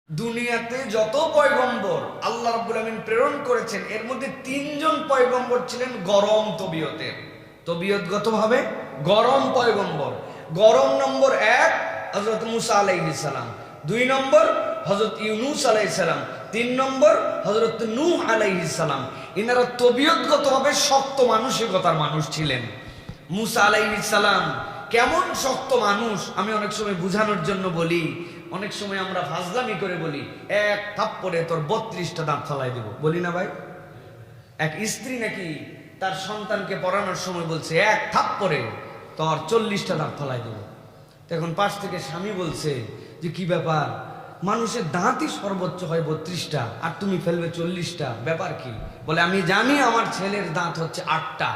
দুনিয়াতে যত পয়গম্বর আল্লাহ রাব্বুল আমিন প্রেরণ করেছেন এর মধ্যে 3 জন পয়গম্বর ছিলেন গরম তবিয়তের, তবিয়তগতভাবে গরম পয়গম্বর। গরম নম্বর 1 হযরত মুসা আলাইহিস সালাম, 2 নম্বর হযরত ইউনূস আলাইহিস সালাম, 3 নম্বর হযরত নূহ আলাইহিস সালাম। ইনারা তবিয়তগতভাবে শক্ত মানসিকতার মানুষ ছিলেন। মুসা আলাইহিস সালাম কেমন শক্ত মানুষ আমি অনেক সময় বোঝানোর জন্য বলি, অনেক সময় আমরা ফাজলামি করে বলি, এক থাপ্পড়ে তোর 32টা দাঁত ফেলাই দেব, বলি না ভাই? এক স্ত্রী নাকি তার সন্তানকে পড়ানোর সময় বলছে, এক থাপ্পড়ে তোর 40টা দাঁত ফেলাই দেব। তখন পাশ থেকে স্বামী বলছে যে কি ব্যাপার, মানুষের দাঁতই সর্বোচ্চ হয় 32টা আর তুমি ফেলবে 40টা, ব্যাপার কি? বলে আমি জানি আমার ছেলের দাঁত হচ্ছে 8টা,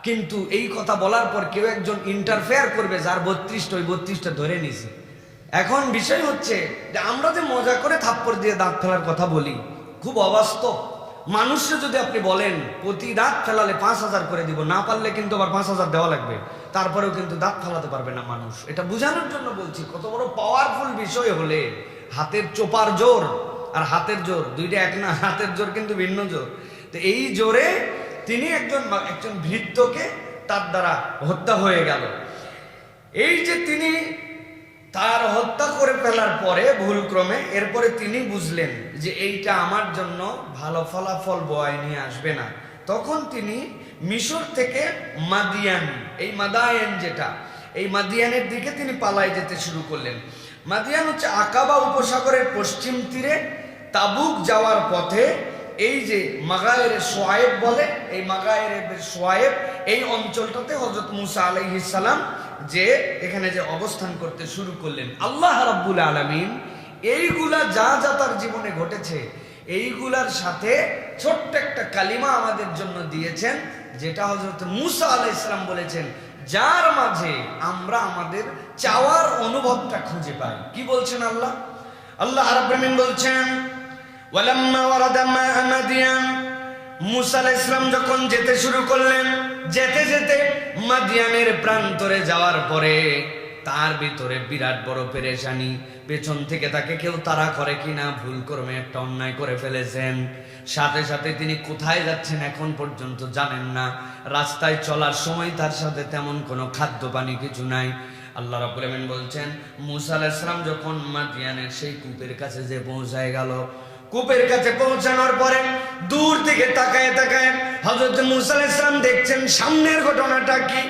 কিন্তু এই কথা বলার পর কেউ একজন ইন্টারফেয়ার করবে যার 32টা, ওই 32টা ধরে নিছে। এখন বিষয় হচ্ছে যে আমরা যে মজা করে থাপ্পড় দিয়ে দাঁত ফেলার কথা বলি, খুব অবাস্তব। মানুষকে যদি আপনি বলেন প্রতি দাঁত ফেলালে 5000 করে দিব, না পারলে কিন্তু আবার 5000 দেওয়া লাগবে, তারপরেও কিন্তু দাঁত ফেলাতে পারবে না মানুষ। এটা বোঝানোর জন্য বলছি কত বড় পাওয়ারফুল বিষয় হলে হাতের চোপার জোর আর হাতের জোর দুইটা এক না, হাতের জোর কিন্তু ভিন্ন জোর। তো এই জোরে তিনি একজন ভৃত্যকে তার দ্বারা হত্যা হয়ে গেল। এই যে তিনি তার হত্যা করে ফেলার পরে ভুলক্রমে এরপরে তিনি বুঝলেন যে এইটা আমার জন্য ভালো ফলাফল বয়ে নিয়ে আসবে না। তখন তিনি মিশর থেকে মাদিয়ান, এই মাদায়েন যেটা, এই মাদিয়ানের দিকে তিনি পালায় যেতে শুরু করলেন। মাদিয়ান হচ্ছে আকাবা উপসাগরের পশ্চিম তীরে তাবুক যাওয়ার পথে। এই যে মাগায়ের সোয়ায়েব বলে, এই মাগায়ের সোয়ায়েব এই অঞ্চলটাতে হযরত মুসা আলাইহিস সালাম যে এখানে যে অবস্থান করতে শুরু করলেন। আল্লাহ রাব্বুল আলামিন এইগুলা যা যা তার জীবনে ঘটেছে এইগুলার সাথে ছোট্ট একটা কালিমা আমাদের জন্য দিয়েছেন, যেটা হযরত মুসা আলাইহিস সালাম বলেছেন, যার মাঝে আমরা আমাদের চাওয়ার অনুভবটা খুঁজে পাই। কি বলছেন আল্লাহ? আল্লাহ রাব্বুল আলামিন বলছেন, ওয়ালাম্মা ওয়ারাদা মাআ মাদিয়ান, মুসা আলাইহিস সালাম যখন যেতে শুরু করলেন, যেতে যেতে মাদিয়ানের প্রান্তরে যাওয়ার পরে তার ভিতরে বিরাট বড় পেরেশানি। পেছন থেকে তাকে কেউ তাড়া করে কিনা, ভুল করে একটা অন্যায় করে ফেলেছেন। সাথে সাথে তিনি কোথায় যাচ্ছেন এখন পর্যন্ত জানেন না। রাস্তায় চলার সময় তার সাথে তেমন কোনো খাদ্য পানি কিছু নাই। আল্লাহ রাব্বুল আমিন বলছেন, মুসা আলাইহিস সালাম যখন মাদিয়ানের সেই কূপের কাছে যে পৌঁছায় গেল, কূপের কাছে পৌঁছানোর পরে দূর থেকে তাকায় তাকায় হযরত মুসা আলাইহিস সালাম দেখছেন সামনের ঘটনাটা কি।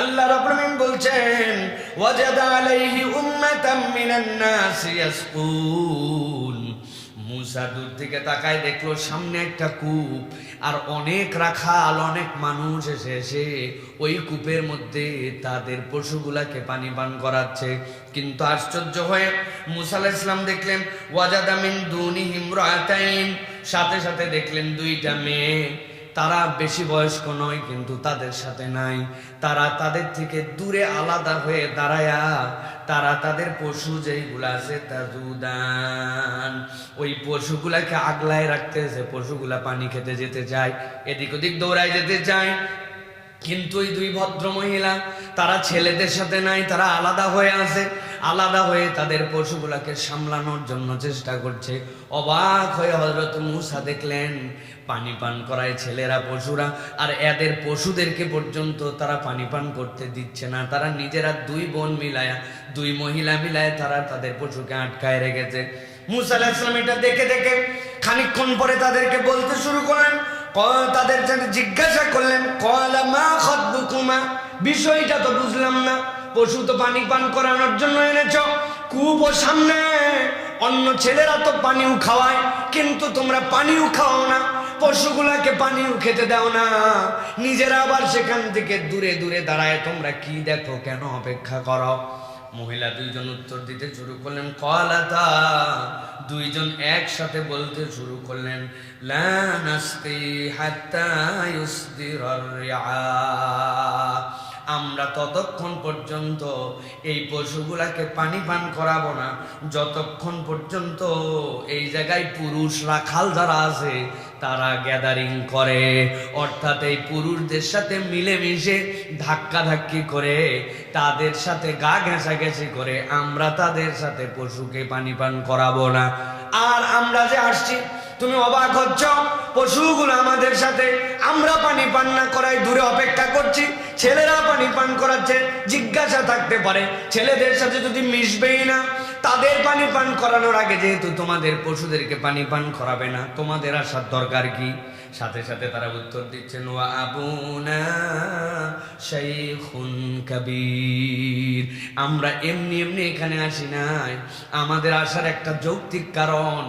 আল্লাহ রাব্বুল আমিন বলছেন, ওয়াজাদা আলাইহি উম্মাতাম মিনান নাস ইয়াসকুন। মুসা দূর থেকে তাকায় দেখলো সামনে একটা কূপ, আর অনেক রাখাল, অনেক মানুষ এসে ওই কূপের মধ্যে তাদের পশুগুলাকে পানি পান করাচ্ছে। কিন্তু আশ্চর্য হয়ে মুসা আলাইহিস সালাম দেখলেন, ওয়াজাদা মিন দুনিহিম রাতাইন, সাথে সাথে দেখলেন 2টা মেয়ে। তারা বেশি বয়স্ক নয়, কিন্তু তাদের সাথে নাই। তারা তাদের থেকে দূরে আলাদা হয়ে দাঁড়ায়া তারা তাদের পশু যেইগুলা আছে তাজুদান, ওই পশুগুলাকে আগলায় রাখতেছে। পশুগুলা পানি খেতে যেতে চায়, এদিক ওদিক দৌড়ায় যেতে চায়, কিন্তু ওই 2 ভদ্র মহিলা তারা ছেলেদের সাথে নাই, তারা আলাদা হয়ে আছে। আলাদা হয়ে তাদের পশুগুলাকে সামলানোর জন্য চেষ্টা করছে। অবাক হয়ে হযরত মুসা দেখলেন পানি পান করায় ছেলেরা পশুরা, আর এদের পশুদেরকে পর্যন্ত তারা পানি পান করতে দিচ্ছে না। তারা নিজেরা 2 বোন মিলায়া, 2 মহিলা মিলায় তারা তাদের পশুকে আটকায় রেখেছে। মুসা আলাইহিস সালাম এটা দেখে দেখে খানিকক্ষণ পরে তাদেরকে বলতে শুরু করলেন, তাদের জিজ্ঞাসা করলেন, ক্বালা মা খাতবুকুমা, বিষয়টা তো বুঝলাম না। পশু তো পানি পান করানোর জন্য এনেছো, কূপও সামনে, অন্য ছেলেরা তো পানিও খাওয়ায়, কিন্তু তোমরা পানিও খাও না, পশুগুলাকে পানিও খেতে দাও না, নিজেরা আবার সেখান থেকে দূরে দূরে দাঁড়ায় তোমরা কি দেখো, কেন অপেক্ষা করো? মহিলা 2 জন উত্তর দিতে শুরু করলেন, ক্বালাতা, 2 জন একসাথে বলতে শুরু করলেন, লা নাসকি হাত্তা ইউসদিরার রিআ, আমরা ততক্ষণ পর্যন্ত এই পশুগুলাকে পানি পান করাবো না যতক্ষণ পর্যন্ত এই জায়গায় পুরুষ রাখাল যারা আছে তারা গ্যাদারিং করে, অর্থাৎ এই পুরুষদের সাথে মিলেমিশে ধাক্কাধাক্কি করে, তাদের সাথে গা ঘেঁষাঘেঁষি করে আমরা তাদের সাথে পশুকে পানি পান করাবো না। আর আমরা যে আসছি তুমি অবাক হচ্ছ, পশুগুলো আমাদের সাথে, আমরা পানি পান না করাই দূরে অপেক্ষা করছি, ছেলেরা পানি পান করাচ্ছে। জিজ্ঞাসা থাকতে পারে ছেলেদের সাথে যদি মিশবেই না, তাদের পানি পান করানোর আগে যেহেতু তোমাদের পশুদেরকে পানি পান করাবে না, তোমাদের আসার দরকার কি? সাথে সাথে তারা উত্তর দিচ্ছেন, ওয়া আবুনা শাইখুন কাবীর, আমরা এমনি এমনি এখানে আসি নাই, আমাদের আসার একটা যৌক্তিক কারণ,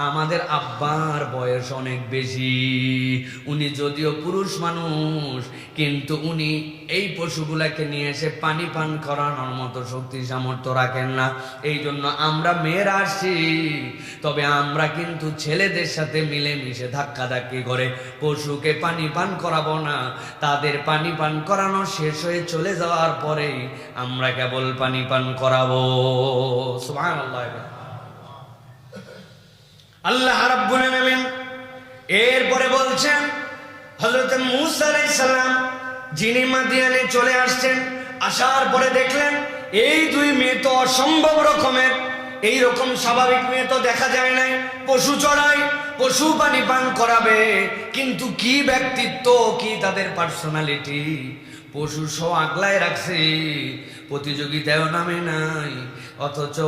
আমাদের আব্বার বয়স অনেক বেশি, উনি যদিও পুরুষ মানুষ কিন্তু উনি এই পশুগুলাকে নিয়ে এসে পানি পান করানোর মতো শক্তি সামর্থ্য রাখেন না, এই জন্য আমরা মেয়েরা আসছি। তবে আমরা কিন্তু ছেলেদের সাথে মিলেমিশে ধাক্কাধাক্কি করে পশুকে পানি পান করাবো না, তাদের পানি পান করানো শেষ হয়ে চলে যাওয়ার পরেই আমরা কেবল পানি পান করাবো। সুবহানাল্লাহ। আল্লাহ রাব্বুল আলামিন এরপরে বলছেন, হযরত মূসা আলাইহিস সালাম যিনি মাদিয়ানে চলে আসছেন, আসার পরে দেখলেন এই দুই মেয়ে তো অসম্ভব রকমের, এই রকম স্বাভাবিক মেয়ে তো দেখা যায় নাই, পশু চড়ায়, পশু পানি পান করাবে, কিন্তু কি ব্যক্তিত্ব, কি তাদের পার্সোনালিটি, পশু সব আগলায় রাখছে, প্রতিযোগিতায়ও নামে নাই, অথচ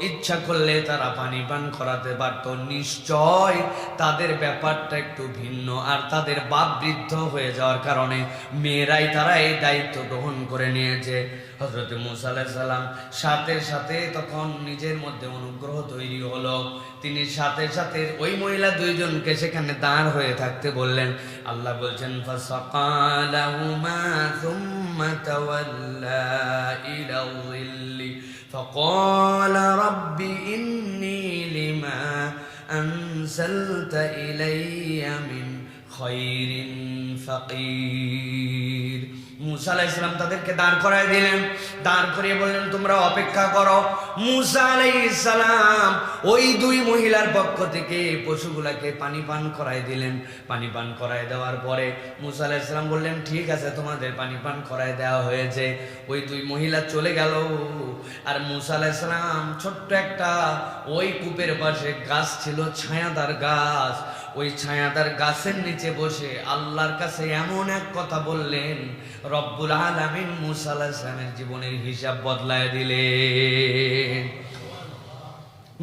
ইচ্ছা করলে তারা পানি পান করাতে পারত। নিশ্চয় তাদের ব্যাপারটা একটু ভিন্ন, আর তাদের বাপ বৃদ্ধ হয়ে যাওয়ার কারণে মেয়েরাই তারা এই দায়িত্ব গ্রহণ করে নিয়েছে। হযরত মূসা আলাইহিস সালাম সাথে সাথে তখন নিজের মধ্যে অনুগ্রহ তৈরি হলো, তিনি সাথে সাথে ওই মহিলা দুইজনকে সেখানে দাঁড় হয়ে থাকতে বললেন। আল্লাহ বলছেন, ফাসাকালাহুমা সুম্মা তাওয়াল্লা ইলা যিল্লি ফাকালা রাব্বি ইন্নী লিমা আনসালতা ইলাইয়া মিন খায়রিন ফাকির। মূসা আলাইহিস সালাম তাদেরকে দাঁড় করায় দিলেন, দাঁড় করিয়ে বললেন, তোমরা অপেক্ষা করো। মূসা আলাইহিস সালাম ওই দুই মহিলার পক্ষ থেকে পশুগুলাকে পানি পান করায় দিলেন। পানি পান করায় দেওয়ার পরে মূসা আলাইহিস সালাম বললেন, ঠিক আছে, তোমাদের পানি পান করায় দেওয়া হয়েছে। ওই দুই মহিলা চলে গেল, আর মূসা আলাইহিস সালাম ছোট্ট একটা ওই কূপের পাশে গাছ ছিল, ছায়াদার গাছ, ওই ছায়াদার গাছের নিচে বসে আল্লাহর কাছে এমন এক কথা বললেন, রব্বুল আলামিন মূসা আলাইহিস সালামের জীবনের হিসাব বদলায় দিলেন।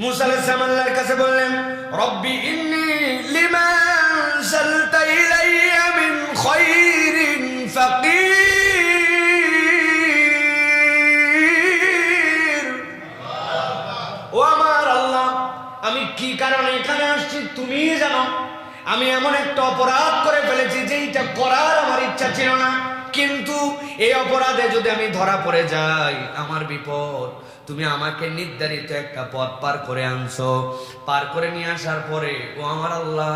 মূসা আলাইহিস সালাম আল্লাহর কাছে বললেন, রব্বি ইন্নী লিমা আনসালতা ইলাইয়া মিন খায়রিন ফাকির। ও আমার আল্লাহ, আমি কি কারণে এখানে আসছি তুমিই জানো। আমি এমন একটা অপরাধ করে ফেলেছি যেটা করার আমার ইচ্ছা ছিল না, কিন্তু এই অপরাধে যদি আমি ধরা পড়ে যাই আমার বিপদ। তুমি আমাকে নির্ধারিত একটা পথ পার করে আনছো, পার করে নিয়ে আসার পরে ও আমার আল্লাহ,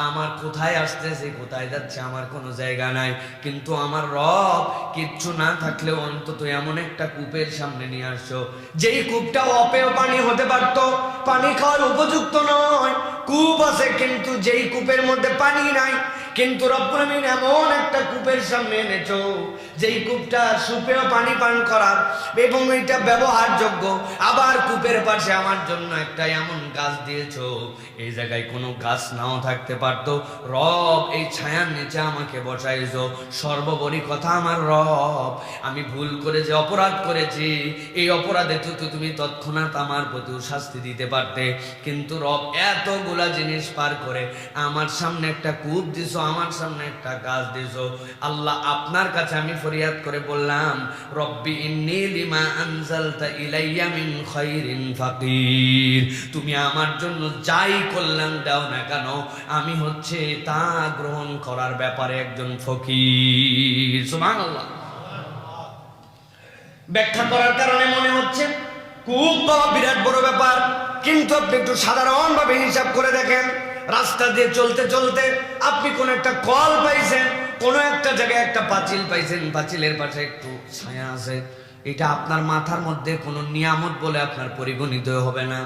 আমার কোথায় আসতেছে কোথায় যাচ্ছে আমার কোনো জায়গা নাই, কিন্তু আমার রব কিচ্ছু না থাকলেও অন্তত এমন একটা কূপের সামনে নিয়ে আসছো, যেই কূপটা অপেয় পানি হতে পারতো, পানি খাওয়ার উপযুক্ত নয়। কূপ আছে কিন্তু যেই কূপের মধ্যে পানি নাই, কিন্তু রব্বুল আমিন এমন একটা কূপের সামনে এনেছো যেই কূপটা সুপেয় পানি পান করার এবং এটা ব্যবহারযোগ্য। আবার কূপের পাশে আমার জন্য একটা এমন গাছ দিয়েছো, এই জায়গায় কোনো গাছ নাও থাকতে পারতো, রব এই ছায়ার নিচে আমাকে বসাইছো। সর্বোপরি কথা আমার রব, আমি ভুল করে যে অপরাধ করেছি, এই অপরাধে তো তুমি তৎক্ষণাৎ আমার প্রতি শাস্তি দিতে পারতে, কিন্তু রব এতগুলা জিনিস পার করে আমার সামনে একটা কূপ দিছো, আমার সামনে একটা গাছ দিছো। আল্লাহ, আপনার কাছে আমি ফরিয়াদ করে বললাম, রব্বি ইন্নী লিমা আনজালতা ইলাইয়া মিন খায়রিন ফাকির। তুমি আমার জন্য যাই কল্যাণ দাও না কেন, আমি হচ্ছে তা গ্রহণ করার ব্যাপারে একজন ফকির। সুবহানাল্লাহ। ব্যাখ্যা করার কারণে মনে হচ্ছে খুব বিরাট বড় ব্যাপার, কিন্তু আপনি একটু সাধারণভাবে হিসাব করে দেখেন। রাস্তা দিয়ে চলতে চলতে আপনি কোন একটা কল পাইছেন, কোন একটা জায়গায় একটা পাঁচিল পাইছেন, পাঁচিলের পাশে একটু ছায়া আছে, এটা আপনার মাথার মধ্যে কোনো নিয়ামত বলে আপনার পরিগণিত হবে না।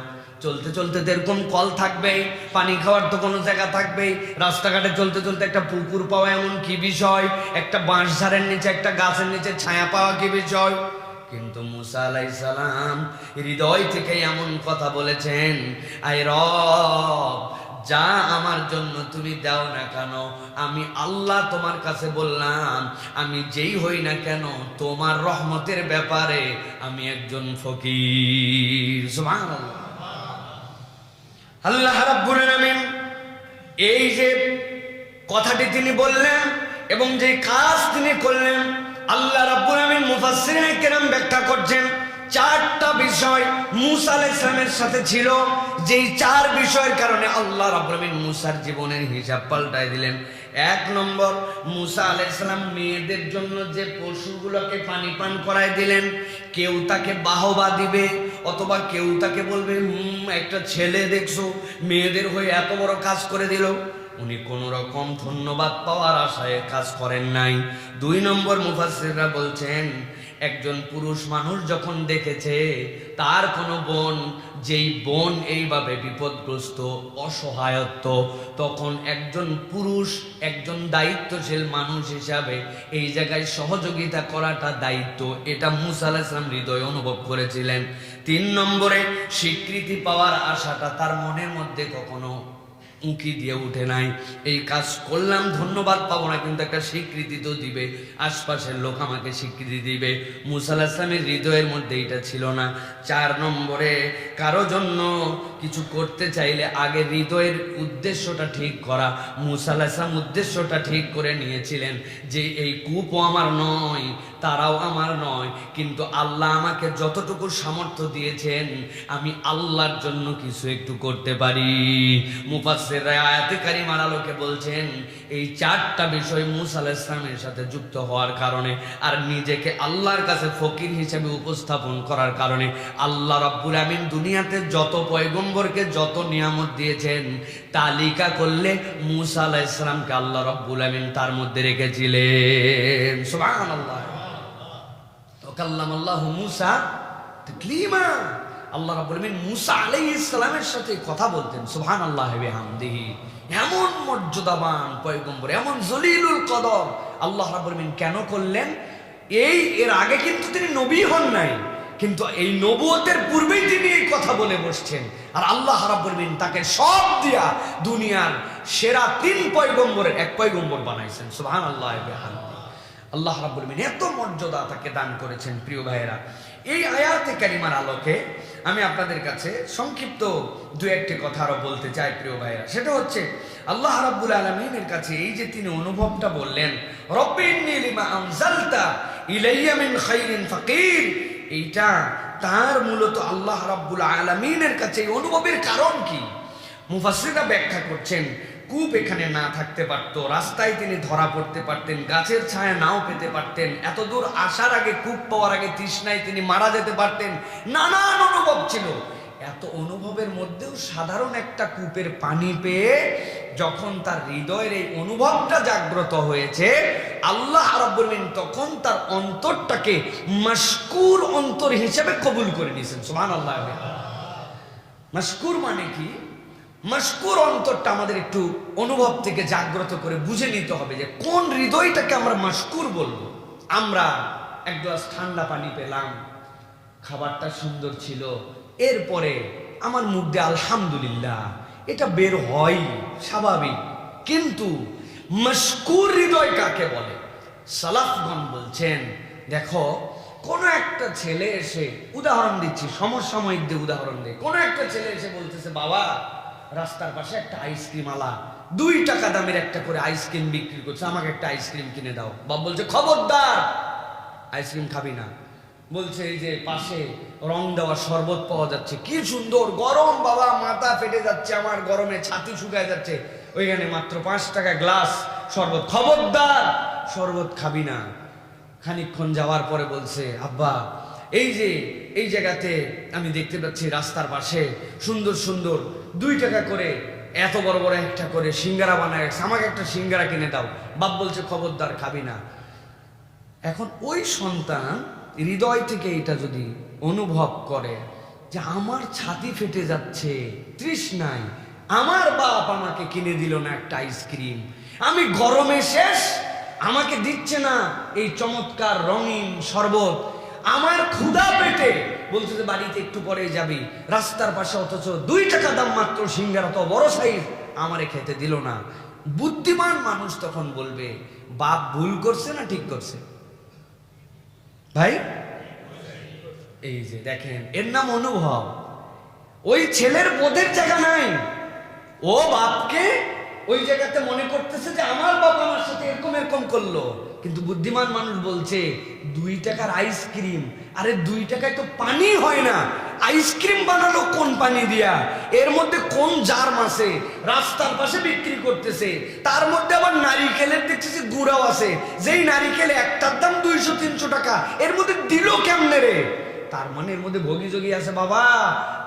চলতে চলতে এরকম কল থাকবেই, পানি খাওয়ার তো কোনো জায়গা থাকবেই, রাস্তাঘাটে চলতে চলতে একটা পুকুর পাওয়া এমন কি বিষয়, একটা বাঁশঝাড়ের নিচে একটা গাছের নিচে ছায়া পাওয়া কি বিষয়, কিন্তু মুসা আলাইহিস সালাম হৃদয় থেকে এমন কথা বলেছেন, আয় রব, যা আমার জন্য তুমি দাও না কেন, আমি আল্লাহ তোমার কাছে বললাম, আমি যেই হই না কেন তোমার রহমতের ব্যাপারে আমি একজন ফকির। সুবহানাল্লাহ। আল্লাহ রাব্বুল আলামিন এই যে কথাটি তিনি বললেন এবং যে কাজ তিনি করলেন, আল্লাহ রাব্বুল আলামিন মুফাসসিরিনে কেরাম ব্যাখ্যা করছেন, চারটা বিষয় মুসা আলাইহিস সালামের সাথে ছিল, যেই চার বিষয়ের কারণে আল্লাহ রাব্বুল আলামিন মুসার জীবনের হিসাব পাল্টায় দিলেন। এক নম্বর, মুসা আলাইহিস সালাম মেয়েদের জন্য যে পশুগুলোকে পানি পান করায় দিলেন, কেউ তাকে বাহবা দিবে অথবা কেউ তাকে বলবে একটা ছেলে দেখছো মেয়েদের হয়ে এত বড় কাজ করে দিল, উনি কোন রকম ধন্যবাদ পাওয়ার আশায় কাজ করেন নাই। দুই নম্বর, মুফাসসিররা বলছেন একজন পুরুষ মানুষ যখন দেখেছে তার কোনো বোন, যেই বোন এইভাবে বিপদগ্রস্ত অসহায়ত্ব, তখন একজন পুরুষ, একজন দায়িত্বশীল মানুষ হিসাবে এই জায়গায় সহযোগিতা করাটা দায়িত্ব, এটা মুসা আলাইহিস সালাম হৃদয়ে অনুভব করেছিলেন। তিন নম্বরে, স্বীকৃতি পাওয়ার আশাটা তার মনের মধ্যে কখনো উঁকি দিয়ে উঠে নাই। এই কাজ করলাম, ধন্যবাদ পাবো না, কিন্তু একটা স্বীকৃতি তো দিবে, আশপাশের লোক আমাকে স্বীকৃতি দিবে। মুসা আলাইহিস সালামের হৃদয়ের মধ্যে এটা ছিল না। চার নম্বরে, কারো জন্য কিছু করতে চাইলে আগে হৃদয়ের উদ্দেশ্যটা ঠিক করা। মুসা আলাইহিস সালাম উদ্দেশ্যটা ঠিক করে নিয়েছিলেন যে এই কূপও আমার নয়, তারাও আমার নয়, কিন্তু আল্লাহ আমাকে যতটুকু সামর্থ্য দিয়েছেন আমি আল্লাহর জন্য কিছু একটু করতে পারি। মুফাসসিররা আয়াতে কারিমার আলোকে বলছেন এই চারটা বিষয় মুসা আলাইহিস সালামের সাথে যুক্ত হওয়ার কারণে আর নিজেকে আল্লাহর কাছে ফকির হিসেবে উপস্থাপন করার কারণে আল্লাহ রাব্বুল আমিন দুনিয়াতে যত পয়গম্বরকে যত নিয়ামত দিয়েছেন তালিকা করলে মুসা আলাইহিস সালামকে আল্লাহ রাব্বুল আমিন তার মধ্যে রেখেছিলেন। সুবহানাল্লাহ। কাল্লামাল্লাহু মুসা তাকলিমা। আল্লাহ রাব্বুল আমিন মুসা আলাইহিস সালামের সাথে কথা বলতেন। সুবহানাল্লাহি ওয়া বিহামদিহি। এমন মর্যাদাবান পয়গম্বর, এমন জলিলুল কদর আল্লাহ রাব্বুল আমিন কেন করলেন? এর আগে কিন্তু তিনি নবী হন নাই, কিন্তু এই নবুয়তের পূর্বেই তিনি এই কথা বলে বসছেন, আর আল্লাহ রাব্বুল আমিন তাকে সব দিয়া দুনিয়ার সেরা 3 পয়গম্বরের এক পয়গম্বর বানাইছেন। সুবহানাল্লাহি ওয়া বিহামদিহি। আল্লাহ রাব্বুল আমিন এত মর্যাদা তাকে দান করেছেন। প্রিয় ভাইয়েরা, এই আয়াতে কারিমার আলোকে আমি আপনাদের কাছে সংক্ষিপ্ত দু একটি কথা আরো বলতে চাই। প্রিয় ভাইয়েরা, সেটা হচ্ছে আল্লাহ রাব্বুল আলামিনের কাছে এই যে তিনি অনুভবটা বললেন, রব্বি ইন্নী লিমা আনজালতা ইলাইয়া মিন খাইরিন ফাকির, এইটা তার মূলত আল্লাহ রাব্বুল আলামিনের কাছে এই অনুভবের কারণ কি? মুফাসসিররা ব্যাখ্যা করছেন, কূপ এখানে না থাকতে পারত, রাস্তায় তিনি ধরা পড়তে পারতেন, গাছের ছায়া নাও পেতে পারতেন, এত দূর আসার আগে, কূপ পাওয়ার আগে তৃষ্ণায় তিনি মারা যেতে পারতেন, নানান অনুভব ছিল। এত অনুভবের মধ্যেও সাধারণ একটা কূপের পানি পেয়ে যখন তার হৃদয়ের এই অনুভবটা জাগ্রত হয়েছে, আল্লাহ রাব্বুল আমিন তখন তার অন্তরটাকে মাশকুর অন্তর হিসেবে কবুল করে নিয়েছেন। সুবহানাল্লাহ। মাশকুর মানে কি? মাশকুর অন্তরটা আমাদের একটু অনুভব থেকে জাগ্রত করে বুঝে নিতে হবে যে কোন হৃদয়টাকে আমরা মাশকুর বলবো। আমরা এক গ্লাস ঠান্ডা পানি পেলাম, খাবারটা সুন্দর ছিল, এরপরে আমার মুখ দিয়ে আলহামদুলিল্লাহ এটা বের হয় স্বাভাবিক, কিন্তু মাশকুর হৃদয় কাকে বলে? সালাফগণ বলছেন, দেখো কোন একটা ছেলে এসে, উদাহরণ দিচ্ছি, সমসাময়িক দিয়ে উদাহরণ দেয়, কোন একটা ছেলে এসে বলতেছে, বাবা রাস্তার পাশে একটা আইসক্রিম আলা 2 টাকা দামের একটা করে আইসক্রিম বিক্রি করছে, আমাকে একটা আইসক্রিম কিনে দাও। বাবা বলছে, খবরদার, আইসক্রিম খাবি না। বলছে, এই যে পাশে রং দেওয়া শরবত পাওয়া যাচ্ছে, কি সুন্দর গরম, বাবা মাথা ফেটে যাচ্ছে আমার, গরমে ছাতি শুকায় যাচ্ছে, ওইখানে মাত্র 5 টাকা গ্লাস শরবত, খবরদার শরবত খাবি না। খানিকক্ষণ যাওয়ার পরে বলছে, আব্বা এই জায়গাতে আমি দেখতে পাচ্ছি রাস্তার পাশে সুন্দর সুন্দর 2 টাকা করে এত বড় বড় একটা করে সিঙ্গারা বানায় রাখছে, আমাকে একটা সিঙ্গারা কিনে দাও। বাপ বলছে, খবরদার খাবি না। এখন ওই সন্তান হৃদয় থেকে এটা যদি অনুভব করে যে আমার ছাতি ফেটে যাচ্ছে তৃষ্ণায়, আমার বাপ আমাকে কিনে দিল না একটা আইসক্রিম, আমি গরমে শেষ, আমাকে দিচ্ছে না এই চমৎকার রঙিন শরবত, আমার ক্ষুধা পেটে বলছে যে বাড়িতে একটু পরে যাবি, রাস্তার পাশে অথচ 2 টাকা দাম মাত্র সিঙ্গারা, তো বড় সাইজ, আমারে খেতে দিল না। বুদ্ধিমান মানুষ তখন বলবে বাপ ভুল করছে না ঠিক করছে? ভাই এই যে দেখেন, এর নাম অনুভব। ওই ছেলের বোধের জায়গা নাই, ও বাপকে ওই জায়গাতে মনে করতেছে যে আমার বাপ আমার সাথে এরকম এরকম করলো। কিন্তু বুদ্ধিমান মানুষ বলছে 2 টাকার আইসক্রিম, আরে 2 টাকায় তো পানি হয় না, আইসক্রিম বানালো কোন পানি দিয়া, এর মধ্যে কোন জার মাসে রাস্তার পাশে বিক্রি করতেছে, তার মধ্যে আবার নারিকেলের দেখতেছি গুঁড়াও আছে, যেই নারিকেল একটার দাম 200-300 টাকা, এর মধ্যে দিল কেমনে রে? তার মানে এর মধ্যে ভোগী যোগী আছে। বাবা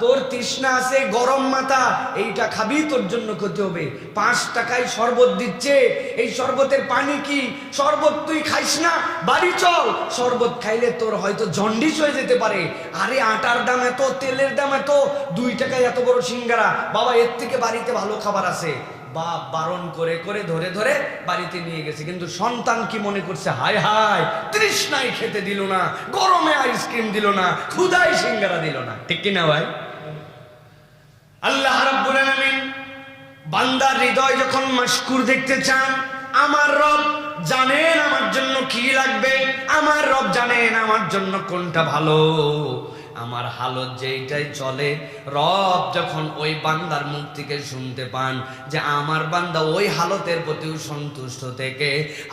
তোর তৃষ্ণা আছে, গরম মাথা, এইটা খাবি, তোর জন্য ক্ষতি হবে। 5 টাকায় শরবত দিচ্ছে, এই শরবতের পানি কি? শরবত তুই খাইস না, বাড়ি চল, শরবত খাইলে তোর হয়তো জন্ডিস হয়ে যেতে পারে। আরে আটার দাম এত, তেলের দাম এত, 2 টাকায় এত বড় সিঙ্গারা, বাবা এর থেকে বাড়িতে ভালো খাবার আছে। বাপ বারণ করে করে ধরে ধরে বাড়িতে নিয়ে গেছে, কিন্তু সন্তান কি মনে করছে, হায় হায় তৃষ্ণায় খেতে দিল না, গরমে আইসক্রিম দিল না, ক্ষুধায় সিঙ্গারা দিল না। ঠিক কিনা ভাই? আল্লাহ রাব্বুল আলামিন বান্দার হৃদয় যখন মাশকুর দেখতে চান, আমার রব জানেন আমার জন্য কি লাগবে, আমার রব জানেন আমার জন্য কোনটা ভালো, আমার হালত যেইটাই চলে, রব যখন ওই বান্দার মুখ থেকে শুনতে পান যে আমার বান্দা ওই হালতের প্রতিও সন্তুষ্ট থেকে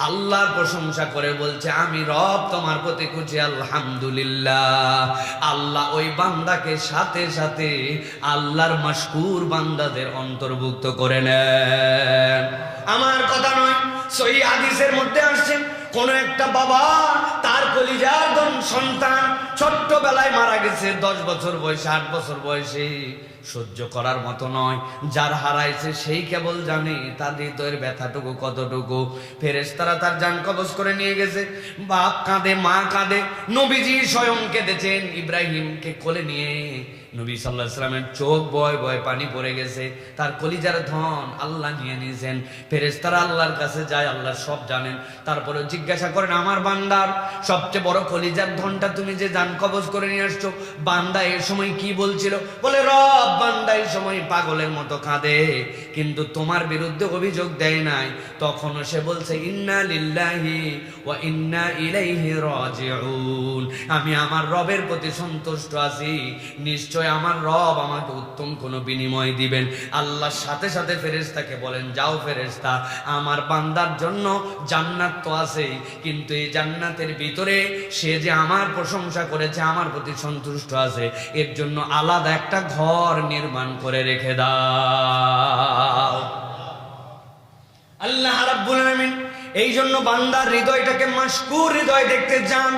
আল্লাহর প্রশংসা করে বলছে আমি রব তোমার প্রতি খুশি, আলহামদুলিল্লাহ, আল্লাহ ওই বান্দাকে সাথে সাথে আল্লাহর মাশকুর বান্দাদের অন্তর্ভুক্ত করে নেন। আমার কথা নয়, সহিহ হাদিসের মধ্যে আসছে কোন একটা বাবা তার কলিজার সন্তান ছোট্টবেলায় মারা গেছে, 10 বছর বয়সে, 8 বছর বয়সে, সহ্য করার মতো নয়। যার হারাইছে সেই কেবল জানে তার হৃদয়ের ব্যথাটুকু কতটুকু। ফেরেশতারা তার জান কবজ করে নিয়ে গেছে, বাপ কাঁদে, মা কাঁদে, নবীজি স্বয়ং কেঁদেছেন, ইব্রাহিমকে কোলে নিয়ে নবী সাল্লাল্লাহু আলাইহি ওয়াসাল্লামের চোখ বয় বয় পানি পড়ে গেছে, তার কলিজার ধন আল্লাহ নিয়ে নিয়েছেন। ফেরেশতারা আল্লাহর কাছে যায়, আল্লাহ সব জানেন, তারপরে জিজ্ঞাসা করেন আমার বান্দার সবচেয়ে বড় কলিজার ধনটা তুমি যে জান কবজ করে নিয়ে আসছো, বান্দা এর সময় কি বলছিল? বলে রব বান্দা এই সময় পাগলের মতো কাঁদে, কিন্তু তোমার বিরুদ্ধে অভিযোগ দেয় নাই। তখনও সে বলছে ইন্না লিল্লাহি ওয়া ইন্না ইলাইহি রাজিউন, আমি আমার রবের প্রতি সন্তুষ্ট আছি, নিশ্চয় আমার রব আমাকে উত্তম কোন বিনিময় দিবেন। আল্লাহর সাথে সাথে ফেরেশতাকে বলেন যাও ফেরেশতা, আমার বান্দার জন্য জান্নাত তো আছেই, কিন্তু এই জান্নাতের ভিতরে সে যে আমার প্রশংসা করেছে, আমার প্রতি সন্তুষ্ট আছে, এর জন্য আলাদা একটা ঘর নির্মাণ করে রেখে দাও। আল্লাহ রাব্বুল আলামিন এই জন্য বান্দার হৃদয়টাকে মাশকুর হৃদয় দেখতে চান,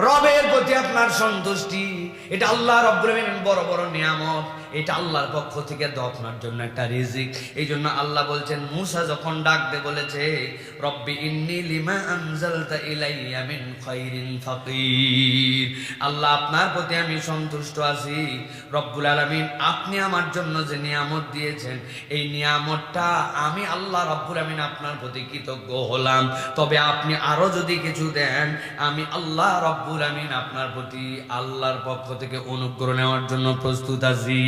রবের প্রতি আপনার সন্তুষ্টি, এটা আল্লাহ রাব্বুল আলামিন বড় বড় নিয়ামত, এটা আল্লাহর পক্ষ থেকে আপনার জন্য একটা রিজিক। এই জন্য আল্লাহ বলছেন, মুসা যখন ডাক দে বলেছে রব্বি ইন্নী লিমা আনজালতা ইলাইয়া মিন খায়রিন ফাকির, আল্লাহ আপনার প্রতি আমি সন্তুষ্ট আছি, রব্বুল আলামিন আপনি আমার জন্য যে নিয়ামত দিয়েছেন এই নিয়ামতটা আমি আল্লাহ রব্বুল আলামিন আপনার প্রতি কৃতজ্ঞ হলাম, তবে আপনি আরো যদি কিছু দেন আমি আল্লাহ রব্বুল আলামিন আপনার প্রতি আল্লাহর পক্ষ থেকে অনুগ্রহ নেওয়ার জন্য প্রস্তুত আছি।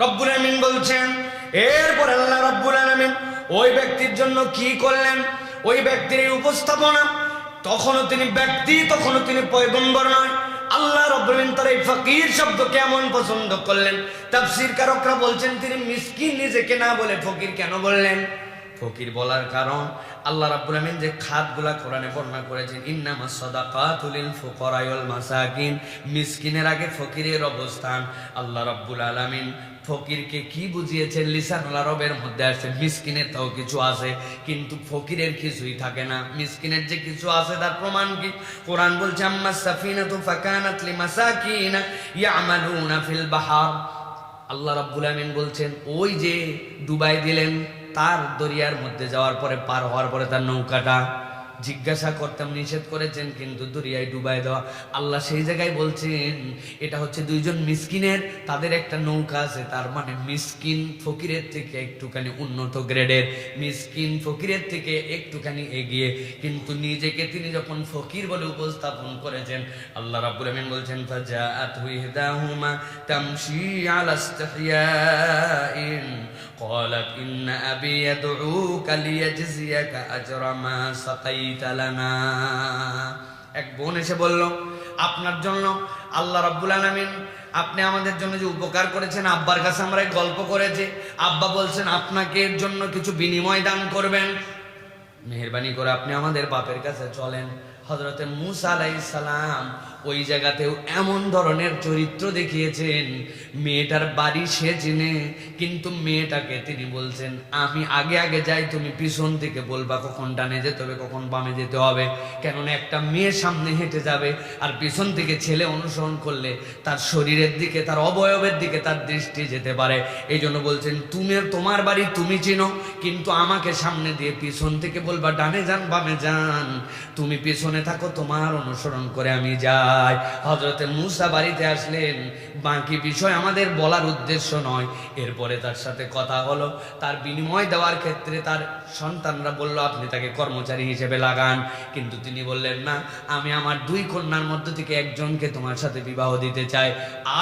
রব্বুল আলামিন বলছেন, এরপর আল্লাহ রব্বুল আলামিন ওই ব্যক্তির জন্য কি করলেন? ওই ব্যক্তির এই উপস্থাপনা, তখনও তিনি ব্যক্তি, তখনও তিনি পয়গম্বর নয়। আল্লাহ রাব্বুল আলামিন তার এই ফকির শব্দ কেমন পছন্দ করলেন? তাফসীর কারকরা বলছেন তিনি মিসকিন নিজেকে না বলে ফকির কেন বললেন? ফকির বলার কারণ আল্লাহ রাব্বুল আলামিন যে খাতগুলা কোরআনে বর্ণনা করেছেন, ইন্নামাস সাদাকাতু লিল ফুকারা ওয়াল মাসাকিন, মিসকিনের আগে ফকিরের অবস্থান। আল্লাহ রাব্বুল আলামিন ফকিরকে কি বুঝিয়েছেন? লিসানুল আরবের মধ্যে আছে মিসকিনের তাও কিছু আছে, কিন্তু ফকিরের কিছুই থাকে না। মিসকিনের যে কিছু আছে তার প্রমাণ কি? কোরআন বলছে আম্মাস সাফিনাতু ফাকানাত লিমাসাকিনা ইয়ামালুনা ফিল বাহর, আল্লাহ রাব্বুল আলামিন বলছেন ওই যে ডুবাই দিলেন তার দরিয়ার মধ্যে যাওয়ার পরে, পার হওয়ার পরে তার নৌকাটা, জিজ্ঞাসা করতাম, নিষেধ করেছেন কিন্তু দরিয়ায় ডুবাই দেওয়া। আল্লাহ সেই জায়গায় বলছেন এটা হচ্ছে দুইজন মিসকিনের, তাদের একটা নৌকা আছে, তার মানে মিসকিন ফকিরের থেকে একটুখানি উন্নত গ্রেডের, মিসকিন ফকিরের থেকে একটুখানি এগিয়ে, কিন্তু নিজেকে তিনি যখন ফকির বলে উপস্থাপন করেছেন, আল্লাহ রাব্বুল আমিন বলছেন ফাজাআতহু ইহদাহুমা তামশি আলা ইসতিহয়াইন ক্বালাত ইন্না আবি ইয়াদউকা লিয়াজজিয়াকা আজরা মা সাকাইতা লানা। এক বোন এসে বলল, আপনার জন্য আল্লাহ রাব্বুল আলামিন আপনি আমাদের জন্য যে উপকার করেছেন, আব্বার কাছে আমরা গল্প করেছি, আব্বা বলছেন আপনাকে এর জন্য কিছু বিনিময় দান করবেন, মেহেরবানি করে আপনি আমাদের বাপের কাছে চলেন। হযরতে মূসা আলাইহিস সালাম ওই জায়গাতেও এমন ধরনের চরিত্র দেখিয়েছেন, মেয়েটার বাড়ি সে চিনে, কিন্তু মেয়েটাকে তিনি বলছেন আমি আগে আগে যাই, তুমি পিছন থেকে বলবা কখন ডানে যেতে হবে কখন বামে যেতে হবে, কেননা একটা মেয়ে সামনে হেঁটে যাবে আর পিছন থেকে ছেলে অনুসরণ করলে তার শরীরের দিকে, তার অবয়বের দিকে তার দৃষ্টি যেতে পারে। এই জন্য বলছেন তুমি তোমার বাড়ি তুমি চিনো, কিন্তু আমাকে সামনে দিয়ে পিছন থেকে বলবা ডানে যান বামে যান, তুমি পিছনে থাকো, তোমার অনুসরণ করে আমি যাই। হযরতে মূসা বাড়িতে আসলেন, বাকি বিষয় আমাদের বলার উদ্দেশ্য নয়। এরপরে তার সাথে কথা হলো, তার বিনিময় দেওয়ার ক্ষেত্রে তার সন্তানরা বলল আপনি তাকে কর্মচারী হিসেবে লাগান, কিন্তু তিনি বললেন না, আমি আমার দুই কন্যার মধ্যে থেকে একজনকে তোমার সাথে বিবাহ দিতে চাই,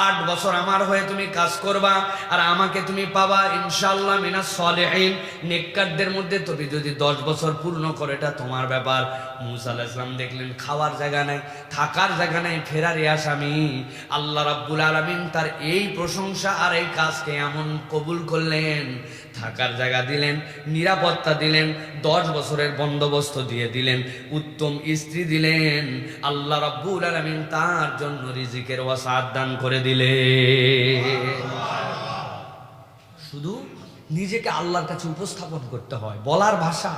8 বছর আমার হয়ে তুমি কাজ করবা আর আমাকে তুমি পাবা ইনশাআল্লাহ মিনাস সলিহিন, নেককারদের মধ্যে। তবে যদি 10 বছর পূর্ণ করে, এটা তোমার ব্যাপার। মূসা আলাইহিস সালাম দেখলেন খাওয়ার জায়গা নাই, থাকার জায়গা নাই, ফেরার আসামি। আল্লাহ রাব্বুল আলামিন তার এই প্রশংসা আর এই কাজকে এমন কবুল করলেন, থাকার জায়গা দিলেন, নিরাপত্তা দিলেন, 10 বছরের বন্দোবস্ত দিয়ে দিলেন, উত্তম স্ত্রী দিলেন। আল্লাহ রাব্বুল আলামিন তার জন্য রিজিকের ওয়াসাত দান করে দিলেন। শুধু নিজেকে আল্লাহর কাছে উপস্থাপন করতে হয়, বলার ভাষা,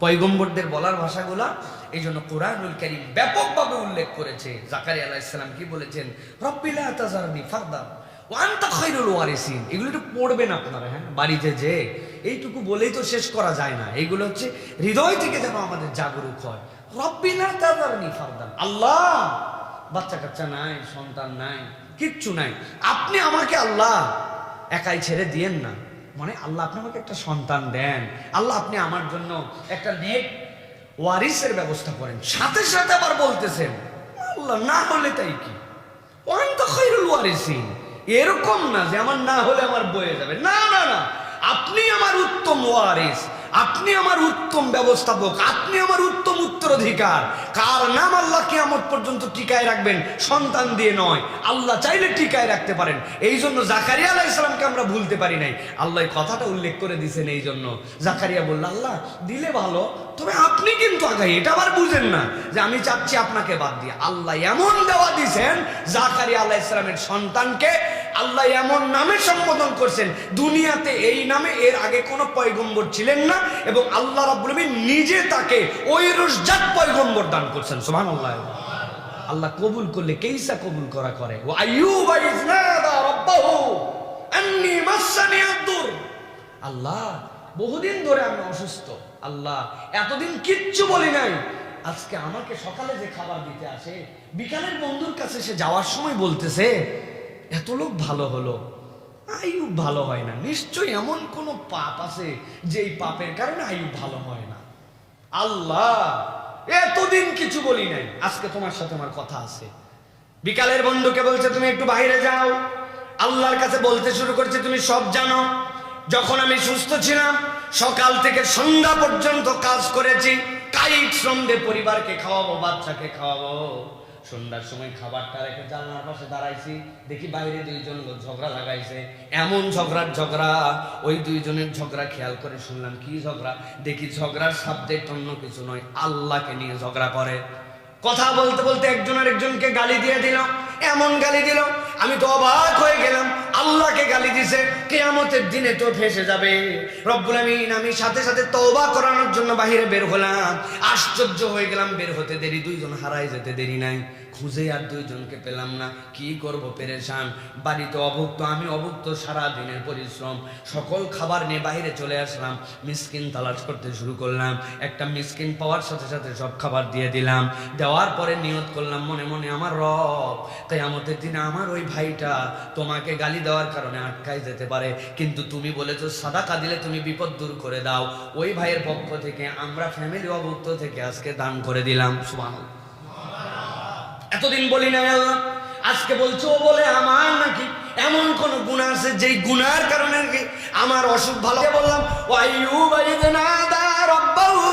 পয়গম্বরদের বলার ভাষাগুলা। এই জন্য কোরআনুল কারীম ব্যাপকভাবে উল্লেখ করেছে। জাকারিয়া আলাইহিস সালাম কি বলেছেন, রব্বি লা তাযারনি ফারদান ওয়া আনতা খায়রুল ওয়ারিসিন। এগুলো একটু পড়বেন আপনারা, হ্যাঁ, বাড়িতে যে এইটুকু বলেই তো শেষ করা যায় না, এইগুলো হচ্ছে হৃদয় থেকে যেন আমাদের জাগরুক হয়। রব্বি লা তাযারনি ফারদান, আল্লাহ বাচ্চা কাচ্চা নাই, সন্তান নাই, কিচ্ছু নাই, আপনি আমাকে আল্লাহ একাই ছেড়ে দিয়েন না। মানে আল্লাহ আপনি আমাকে একটা সন্তান দেন, আল্লাহ আপনি আমার জন্য একটা নেক ওয়ারিসের ব্যবস্থা করেন। সাথে সাথে আবার বলতেছেন আল্লাহ না হলে তাই কি, ওয়ান্তা খায়রুল ওয়ারিসিন। এরকম না যে আমার না হলে আমার বয়ে যাবে, না না না, আপনি আমার উত্তম ওয়ারিস, আপনি আমার উত্তম ব্যবস্থাপক, আপনি আমার উত্তম উত্তরাধিকার। কার নাম আল্লাহ কিয়ামত পর্যন্ত টিকায় রাখবেন সন্তান দিয়ে নয়, আল্লাহ চাইলে টিকায় রাখতে পারেন। এই জন্য জাকারিয়া আলাইহিস সালামকে আমরা ভুলতে পারি নাই, আল্লাহ কথাটা উল্লেখ করে দিয়েছেন। এই জন্য জাকারিয়া বলল আল্লাহ দিলে ভালো, তবে আপনি কিন্তু আগাই, এটা আবার বুঝেন না যে আমি চাচ্ছি আপনাকে বাদ দিয়ে। আল্লাহ এমন দেওয়া দিয়েছেন, জাকারিয়া আলাইহিস সালামের সন্তানকে আল্লাহ এমন নামে সম্বোধন করছেন, দুনিয়াতে এই নামে এর আগে কোনো পয়গম্বর ছিলেন না, এবং আল্লাহ রাব্বুল আমিন নিজে তাকে ওই রুশজাত পয়গম্বর দান করছেন। সুবহানাল্লাহ। আল্লাহ কবুল করলে কেইসা কবুল করা করে। ওয়া আইয়ুবা ইয নাদা রাব্বাহু আন্নী মাসসানি আদ-দুর, আল্লাহ বহুদিন ধরে আমি অসুস্থ, আল্লাহ এতদিন কিচ্ছু বলি নাই, আজকে আমাকে সকালে যে খাবার দিতে আসে, বিকালের বন্ধুর কাছে সে যাওয়ার সময় বলতেছে এত লোক ভালো হলো, আইয়ুব ভালো হয় না, নিশ্চয়ই এমন কোন পাপ আছে যেই পাপের কারণে আইয়ুব ভালো হয় না। আল্লাহ এতদিন কিছু বলি নাই, আজকে তোমার সাথে আমার কথা আছে। বিকালের বন্ধুকে বলছে তুমি একটু বাইরে যাও, আল্লাহর কাছে বলতে শুরু করছে তুমি সব জানো, যখন আমি সুস্থ ছিলাম সকাল থেকে সন্ধ্যা পর্যন্ত কাজ করেছি, কায়িক শ্রম দিয়ে পরিবারকে খাওয়াবো, বাচ্চাকে খাওয়াবো, সন্ধ্যার সময় খাবারটা রেখে জানলার পাশে দাঁড়াইছি, দেখি বাইরে 2 জন লোক ঝগড়া লাগাইছে, এমন ঝগড়া, ওই 2 জনের ঝগড়া খেয়াল করে শুনলাম কি ঝগড়া, দেখি ঝগড়ার সাবজেক্ট অন্য কিছু নয়, আল্লাহকে নিয়ে ঝগড়া করে। কথা বলতে বলতে একজন আরেকজনকে গালি দিয়ে দিল, এমন গালি দিল আমি তো অবাক হয়ে গেলাম। আল্লাহকে গালি দিছে, কিয়ামতের দিনে তো ফেসে যাবে। রব্বুল আমিন আমি সাথে সাথে তওবা করানোর জন্য বাহিরে বের হলাম, আশ্চর্য হয়ে গেলাম, বের হতে দেরি, দুইজন হারাই যেতে দেরি নাই, খুঁজে আর দুইজনকে পেলাম না, কি করব পেরেশান, বাড়িতে অভুক্ত, আমি অভুক্ত, সারা দিনের পরিশ্রম, সকল খাবার নিয়ে বাইরে চলে আসলাম, মিসকিন তালাশ করতে শুরু করলাম, একটা মিসকিন পাওয়ার সাথে সাথে সব খাবার দিয়ে দিলাম, দেওয়ার পরে নিয়ত করলাম মনে মনে, আমার রব কিয়ামতের দিনে আমার ওই ভাইটা তোমাকে গালি দেওয়ার কারণে আটকাই যেতে পারে, কিন্তু তুমি বলেছো সাদাকা দিলে তুমি বিপদ দূর করে দাও, ওই ভাইয়ের পক্ষ থেকে আমরা ফ্যামিলি অভুক্ত থেকে আজকে দান করে দিলাম। সুবহানাল্লাহ। এতদিন বলি না আল্লাহ, আজকে বলছো বলে আমার নাকি এমন কোন গুনাহ আছে যেই গুনার কারণে নাকি আমার অসুখ ভালো? বললাম ওয়াইয়ুব ইয নাদা রাব্বাহু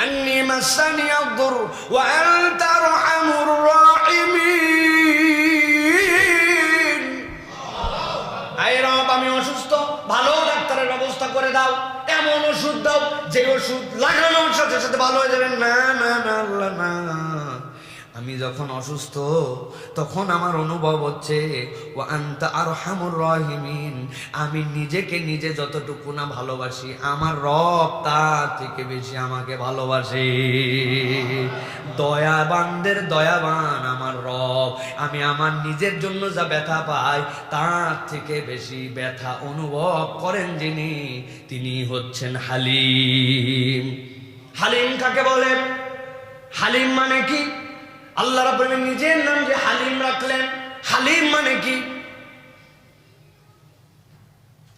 আন্নী মাসানি আদ-দুর ওয়া আনতা আরহামুর রাহিমিন। আয় রব আমি অসুস্থ, ভালো ডাক্তারের ব্যবস্থা করে দাও, এমন ওষুধ দাও যে ওষুধ লাগানোর সাথে সাথে ভালো হয়ে যাবে। না না না আল্লাহ না, আমি যখন অসুস্থ তখন আমার অনুভব হচ্ছে ওয়া আনতা আরহামুর রাহিমিন, আমি নিজেকে নিজে যতটুকু না ভালোবাসি আমার রব তার থেকে বেশি আমাকে ভালোবাসে। দয়াবানদের দয়াবান আমার রব, আমি আমার নিজের জন্য যা ব্যথা পাই তার থেকে বেশি ব্যথা অনুভব করেন যিনি, তিনি হচ্ছেন হালিম। হালিম কাকে বলে? হালিম মানে কি? আল্লাহ রাব্বুল আলামিন নিজের নাম যে হালিম রাখলেন। হালিম মানে কি?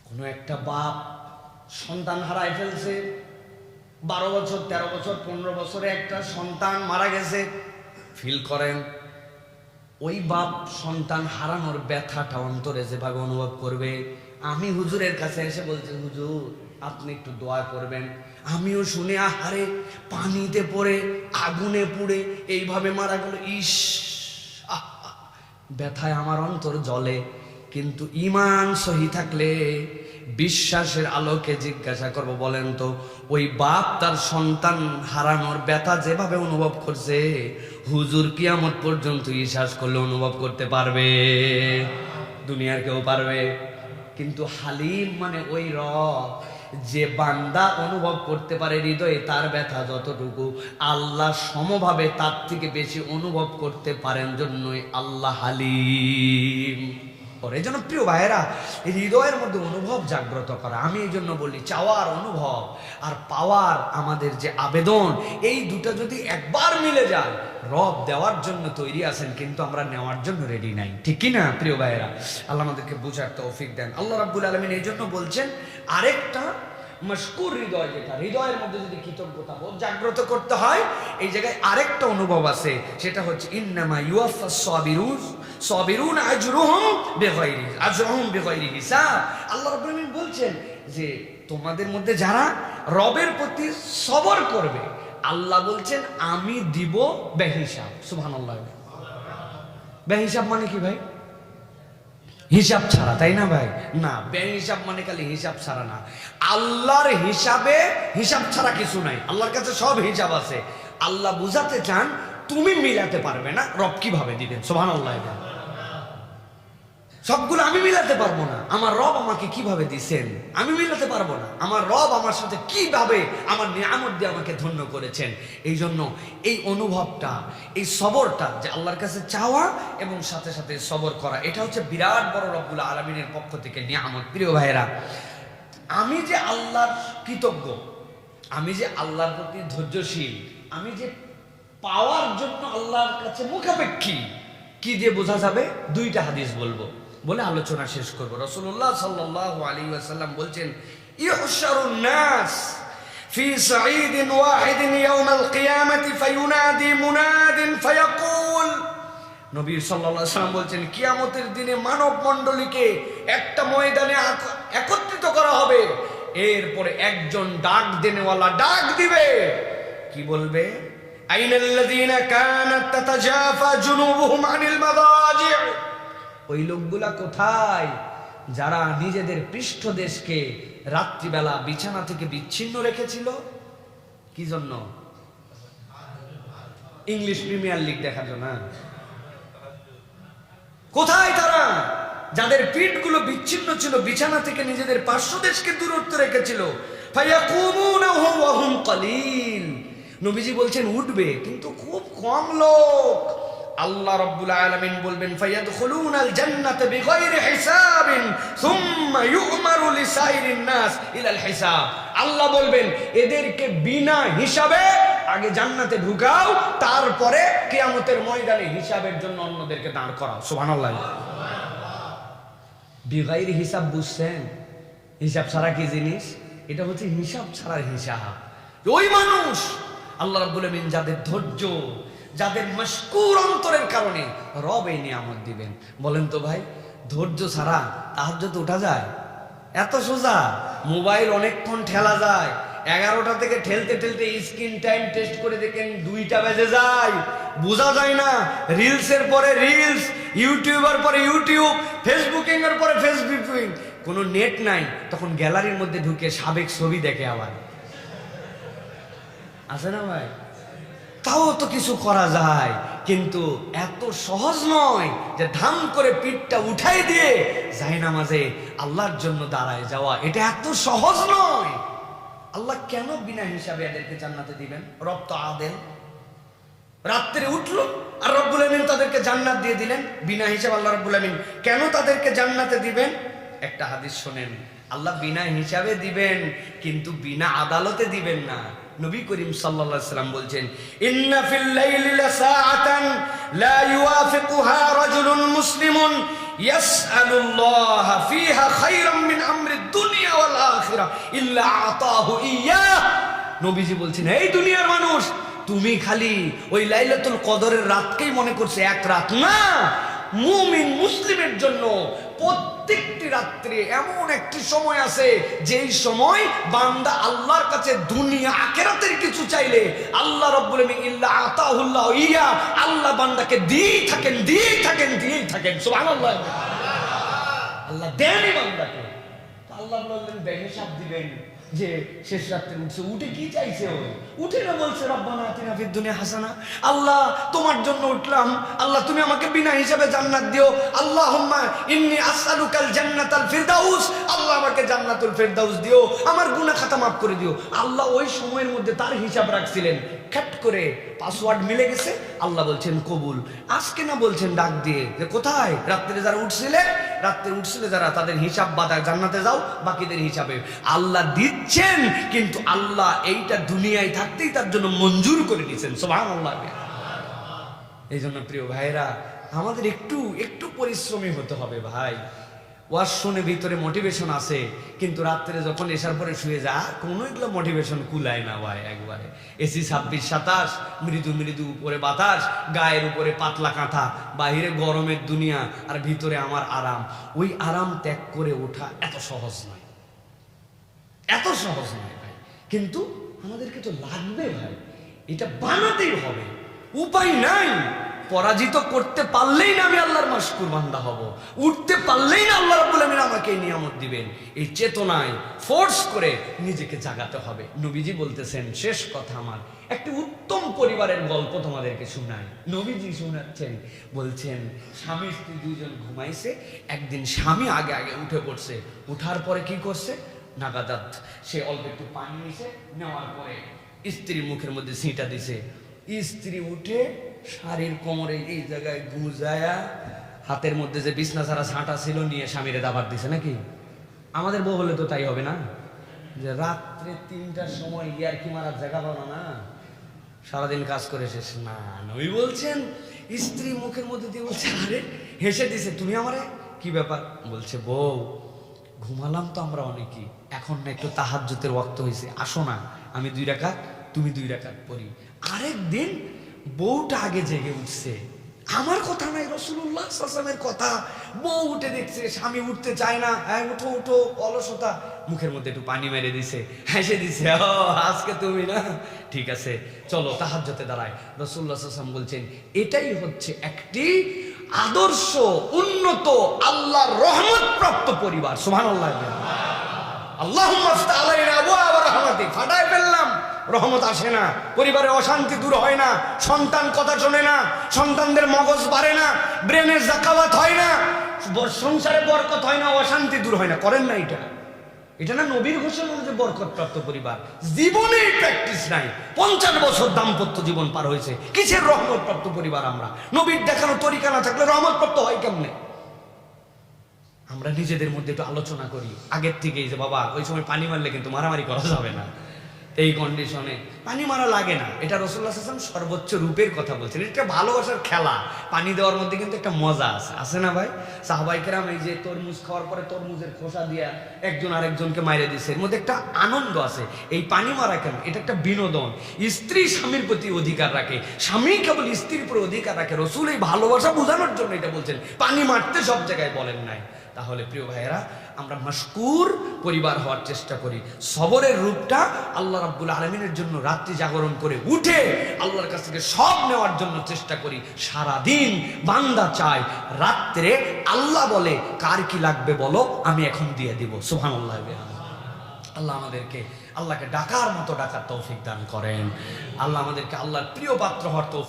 কোন একটা বাপ সন্তান হারায় ফেলছে, 12 বছর 13 বছর 15 বছরে একটা সন্তান মারা গেছে, ফিল করেন ওই বাপ সন্তান হারানোর ব্যথাটা অন্তরে যেভাবে অনুভব করবে। আমি হুজুরের কাছে এসে বলছি হুজুর আপনি একটু দোয়া করবেন, আমিও শুনে আহারে পানিতে পড়ে আগুনে পুড়ে এইভাবে মারা গেল, ইস ব্যথায় আমার অন্তর জ্বলে। কিন্তু ঈমান সহি থাকলে বিশ্বাসের আলোকে জিজ্ঞাসা করব, বলেন তো ওই বাপ তার সন্তান হারানোর ব্যথা যেভাবে অনুভব করছে হুজুর কিয়ামত পর্যন্ত বিশ্বাস করলে অনুভব করতে পারবে? দুনিয়ার কেউ পারবে? কিন্তু হালিম মানে ওই রব যে বান্দা অনুভব করতে পারে হৃদয়ে তার ব্যথা যতটুকু আল্লাহ সমভাবে তার থেকে বেশি অনুভব করতে পারেন, জন্যই আল্লাহ হালিম। এই জন্য প্রিয় ভাইয়েরা, হৃদয়ের মধ্যে অনুভব জাগ্রত করা, আমি এই জন্য বলি চাওয়ার অনুভব আর পাওয়ার আমাদের যে আবেদন, এই দুটো যদি একবার মিলে যায় রব দেওয়ার জন্য তৈরি আছেন, কিন্তু আমরা নেওয়ার জন্য রেডি নাই, ঠিক কি না প্রিয় ভাইয়েরা? আল্লাহ আমাদেরকে বোঝার তৌফিক দেন। আল্লাহ রাব্বুল আলামিন এই জন্য বলছেন আরেকটা মশকুর হৃদয়, যেটা হৃদয়ের মধ্যে যদি কৃতজ্ঞতা বোধ জাগ্রত করতে হয়, এই জায়গায় আরেকটা অনুভব আছে, সেটা হচ্ছে ইন্নামা ইউওয়াফাস সাবিরুন আজরুহুম বিগাইরি হিসাব। আল্লাহ রাব্বুল আলামিন বলছেন যে তোমাদের মধ্যে যারা রবের প্রতি সবর করবে আল্লাহ বলছেন আমি দিব বেহিসাব। সুবহানাল্লাহ। বেহিসাব মানে কি ভাই? হিসাব ছাড়া, তাই না ভাই? না, বেহিসাব মানে খালি হিসাব ছাড়া না, আল্লাহর হিসাবে হিসাব ছাড়া কিছু নাই, আল্লাহর কাছে সব হিসাব আছে। আল্লাহ বুঝাতে চান তুমি মিলাতে পারবে না, রব কিভাবে দিবেন? সুবহানাল্লাহ। সবগুলো আমি মিলাতে পারবো না, আমার রব আমাকে কিভাবে দিছেন আমি মিলাতে পারবো না, আমার রব আমার সাথে কিভাবে আমার নিয়ামত দিয়ে আমাকে ধন্য করেছেন। এই জন্য এই অনুভবটা, এই সবরটা, যে আল্লাহর কাছে চাওয়া এবং সাথে সাথে সবর করা, এটা হচ্ছে বিরাট বড় রব্বুল আলামিনের পক্ষ থেকে নিয়ামত। প্রিয় ভাইয়েরা, আমি যে আল্লাহর কৃতজ্ঞ, আমি যে আল্লাহর প্রতি ধৈর্যশীল, আমি যে পাওয়ার জন্য আল্লাহর কাছে মুখাপেক্ষী, কি দিয়ে বোঝা যাবে? দুইটা হাদিস বলবো, বলে আলোচনা শেষ করব। রাসূলুল্লাহ সাল্লাল্লাহু আলাইহি ওয়াসাল্লাম বলছেন ইউহশারুন নাস ফি সাঈদিন ওয়াহিদিন ইয়াউমাল কিয়ামাতি ফায়ুনাদি মুনাদিন ফায়াকুল। নবী সাল্লাল্লাহু আলাইহি ওয়াসাল্লাম বলছেন কিয়ামতের দিনে মানব মণ্ডলীকে একটা ময়দানে একত্রিত করা হবে, এরপরে একজন ডাক দেনেওয়ালা ডাক দিবে, কি বলবে? আইনাল্লাযীনা কানাত তাতাজাফা জুনুবুহুম আনিল মাদাজি'। ওই লোকগুলা কোথায় যারা নিজেদের পৃষ্ঠদেশকে রাত্রিবেলা বিছানা থেকে বিচ্ছিন্ন রেখেছিল? কি জন্য? ইংলিশ প্রিমিয়ার লিগ দেখার জন্য। কোথায় তারা? যাদের পিঠগুলো বিচ্ছিন্ন ছিল, বিছানা থেকে নিজেদের পার্শ্বদেশকে দূরত্ব রেখেছিল, ফায়াকুমুনা ওয়া হুম কালিল, নবীজি বলছেন উঠবে কিন্তু খুব কম লোক। আল্লাহ রাব্বুল আলামিন বলবেন ফায়াদখুলুনাল জান্নাতা বিগাইরি হিসাবিন সুম্মা ইউমারু লিসাইরিন নাস ইলাল হিসাব। আল্লাহ বলবেন এদেরকে বিনা হিসাবে আগে জান্নাতে ঢুকাও, তারপরে কিয়ামতের ময়দানে হিসাবের জন্য অন্যদেরকে দাঁড় করাও। সুবহানাল্লাহ। বিগাইরি হিসাব বুঝছেন? হিসাব ছাড়া কি জিনিস? এটা হচ্ছে হিসাব ছাড়ার হিসাব। ওই মানুষ আল্লাহ রাব্বুল আলামিন যাদের ধৈর্য, যাদের মশকুর অন্তরের কারণে রব এই নিয়ামত দিবেন। বলেন তো ভাই, ধৈর্য ছাড়া তাহাজ্জুদ ওঠা যায়? এত সোজা? মোবাইল অনেকক্ষণ ঠেলা যায়, 11টা থেকে ঠেলতে ঠেলতে স্ক্রিন টাইম টেস্ট করে দেখেন 2টা বেজে যায়, বোঝা যায় না। রিলসের পরে রিলস, ইউটিউবের পরে ইউটিউব, ফেসবুকিং এর পরে ফেসবুকিং, কোনো নেট নাই, তখন গ্যালারির মধ্যে ঢুকে সাবেক ছবি দেখে আবার। আছে না ভাই? তাও তো কিছু করা যায়, কিন্তু এত সহজ নয় যে ধাম করে পিঠটা উঠাই দিয়ে জায়নামাজে আল্লাহর জন্য দাঁড়ায় যাওয়া। এটা এত সহজ নয়। আল্লাহ কেন বিনা হিসাবে এদেরকে জান্নাতে দিবেন? রব তো আদেল। রাত্রে উঠলো আর রব্বুল আমিন তাদেরকে জান্নাত দিয়ে দিলেন বিনা হিসাবে। আল্লাহ রব্বুল আমিন কেন তাদেরকে জান্নাতে দিবেন? একটা হাদিস শোনেন, আল্লাহ বিনা হিসাবে দিবেন কিন্তু বিনা আদালতে দিবেন না। নবী করিম সাল্লাল্লাহু আলাইহি সাল্লাম বলছেন, ইন্না ফিল লাইলি লাসাআতান লা ইউয়াফিকুহা রাজুলুন মুসলিমুন ইয়াসআলুল্লাহা ফিহা খায়রাম মিন আমরিদ দুনিয়া ওয়াল আখিরাহ ইল্লা আতাহু ইয়্যাহ। নবীজি বলছেন, এই দুনিয়ার মানুষ, তুমি খালি ওই লাইলাতুল কদরের রাতকেই মনে করছে এক রাত না। মুমিন মুসলিমের জন্য প্রত্যেকটি রাত্রে এমন একটি সময় আছে যেই সময় বান্দা আল্লাহর কাছে দুনিয়া আখিরাতের কিছু চাইলে আল্লাহ রাব্বুল আমিন ইল্লা আতাহুল্লাহু ইয়া, আল্লাহ বান্দাকে দিয়েই থাকেন। সুবহানাল্লাহ। আল্লাহ দেনই বান্দাকে। আল্লাহ বললেন বেহিসাব দিবেন যে শেষ রাত্রে উঠছে, উঠে কি চাইছে? উঠে না বলছে রব্বানা আতিনা ফিদ দুনিয়া হাসানা, আল্লাহ তোমার জন্য উঠলাম, আল্লাহ তুমি আমাকে বিনা হিসাবে জান্নাত দিও, আল্লাহুম্মা ইন্নী আসআলুকাল জান্নাতাল ফিরদাউস, আল্লাহ আমাকে জান্নাতুল ফিরদাউস দিও, আমার গুনাহ খাতা মাফ করে দিও। আল্লাহ ওই সময়ের মধ্যে তার হিসাব রাখছিলেন, খ্যাট করে পাসওয়ার্ড মিলে গেছে। আল্লাহ বলছেন কবুল। আজকে না বলছেন ডাক দিয়ে যে কোথায় রাত্রে যারা উঠছিলে যারা, তাদের হিসাব বাদা, জান্নাতে যাও, বাকিদের হিসাবে আল্লাহ দিচ্ছেন। কিন্তু আল্লাহ এইটা দুনিয়ায় থাকতেই তার জন্য মঞ্জুর করে দিয়েছেন। সুবহানাল্লাহ। এই জন্য প্রিয় ভাইরা, আমাদের একটু পরিশ্রমী হতে হবে ভাই। ওয়াজ শুনে ভিতরে মোটিভেশন আছে, কিন্তু রাত্রে যখন এসার পরে শুয়ে যা কোনো এগুলো মোটিভেশন কুলায় না ভাই। একবারে এসি 26-27, মৃদু মৃদু উপরে বাতাস, গায়ের উপরে পাতলা কাঁথা, বাহিরে গরমের দুনিয়া, আর ভিতরে আমার আরাম। ওই আরাম ত্যাগ করে ওঠা এত সহজ নয় ভাই। কিন্তু আমাদেরকে তো লাগবে ভাই, এটা বানাতেই হবে, উপায় নাই। পরাজিত করতে পারলেই না আমি আল্লাহর মাশকুর বান্দা হব, উঠতে পারলেই না আল্লাহ রাব্বুল আমিন আমাকে এই নিয়ামত দিবেন। এই চেতনায় ফোর্স করে নিজেকে জাগাতে হবে। নবীজি বলতেছেন, শেষ কথা আমার, একটি উত্তম পরিবারের গল্প তোমাদেরকে শোনাই। নবীজি শোনাচ্ছেন, বলছেন স্বামী স্ত্রী দুইজন ঘুমাইছে, একদিন স্বামী আগে উঠে পড়ছে, উঠার পরে কি করছে, নাগাদাত সে অল্প একটু পানি নিছে, নেওয়ার পরে স্ত্রীর মুখের মধ্যে ছিটা দিছে। স্ত্রী উঠে শাড়ির কোমরে এই জায়গায় গুজায়া হাতের মধ্যে যে বিছনা ছাড়া ছাঁটা ছিল নিয়ে স্বামীরে দাবার দিছে। নাকি আমাদের বউ হলে তো তাই হবে না, যে রাত্রে 3টার সময় ইয়ারকি মারার জায়গা পাবো না, সারাদিন কাজ করে শেষ না। নবী বলছেন স্ত্রী মুখের মধ্যে দিয়ে বলছে, আরে হেসে দিছে, তুমি আমারে কি ব্যাপার? বলছে, বউ ঘুমালাম তো আমরা অনেকেই, এখন না একটু তাহাজ্জুদের ওয়াক্ত হয়েছে, আসো না আমি 2 রাকাত তুমি 2 রাকাত পড়ি। আরেকদিন বউটা আগে জেগে উঠছে, আমার কথা নাই, রাসূলুল্লাহ সাল্লাল্লাহু আলাইহি ওয়াসাল্লামের কথা। বউ উঠে দেখছে স্বামী উঠতে চায় না, হ্যাঁ উঠো অলসতা, মুখের মধ্যে একটু পানি মেরে দিছে, হেসে দিছে, ও আজকে তুমি না, ঠিক আছে চলো তাহাজ্জুদে দাঁড়ায়। রাসূলুল্লাহ সাল্লাল্লাহু আলাইহি ওয়াসাল্লাম বলছেন, এটাই হচ্ছে একটি আদর্শ উন্নত আল্লাহর রহমত প্রাপ্ত পরিবার। সুবহানাল্লাহ। আল্লাহুম্মা আফতাহ আলাইনা আবওয়াব রাহমাতিক, ফাটায় ফেললাম, রহমত আসে না, পরিবারে অশান্তি দূর হয় না, সন্তান কথা শোনে না, সন্তানদের মগজ বাড়ে না, ব্রেনের জাকাওয়াত হয় না, সংসারে বরকত হয় না, অশান্তি দূর হয় না, করেন না এটা। এটা না নবীর ঘোষণা যে বরকত প্রাপ্ত পরিবার, জীবনে প্র্যাকটিস নাই। 50 বছর দাম্পত্য জীবন পার হয়েছে, কিসের রহমত প্রাপ্ত পরিবার আমরা? নবীর দেখানো তরিকা না থাকলে রহমত প্রাপ্ত হয় কেমনে? আমরা নিজেদের মধ্যে একটু আলোচনা করি আগের থেকেই, যে বাবা ওই সময় পানি মারলে কিন্তু মারামারি করা যাবে না, এই কন্ডিশনে পানি মারা লাগে না। এটা রাসূলুল্লাহ সাল্লাল্লাহু আলাইহি ওয়াসাল্লাম সর্বোচ্চ রূপের কথা বলছেন। এটা ভালোবাসার খেলা, পানি দেওয়ার মধ্যে কিন্তু একটা মজা আছে, আছে না ভাই? সাহাবায়ে কেরাম এই যে তরমুজ খাওয়ার পরে তরমুজের খোসা দিয়া একজন আরেকজনকে মাইরে দিছে, এর মধ্যে একটা আনন্দ আছে। এই পানি মারা কেন? এটা একটা বিনোদন। স্ত্রী স্বামীর প্রতি অধিকার রাখে, স্বামী কেবল স্ত্রীর উপর অধিকার রাখে। রাসূল এই ভালোবাসা বোঝানোর জন্য এটা বলছেন, পানি মারতে সব জায়গায় বলেন নাই। তাহলে প্রিয় ভাইয়েরা, আমরা মাশকুর পরিবার হওয়ার চেষ্টা করি। সবরের রূপটা আল্লাহ রাব্বুল আলামিনের জন্য রাত্রি জাগরণ করে উঠে আল্লাহর কাছ থেকে সব নেওয়ার জন্য চেষ্টা করি। সারাদিন বান্দা চায়, রাত্রে আল্লাহ বলে কার কি লাগবে বলো, আমি এখন দিয়ে দিব। সুবহানাল্লাহ। আল্লাহ আমাদেরকে আল্লাহকে ডাকার মতো ডাকার তৌফিক দান করেন। আল্লাহ আমাদেরকে আল্লাহর প্রিয় পাত্র হওয়ার তৌফিক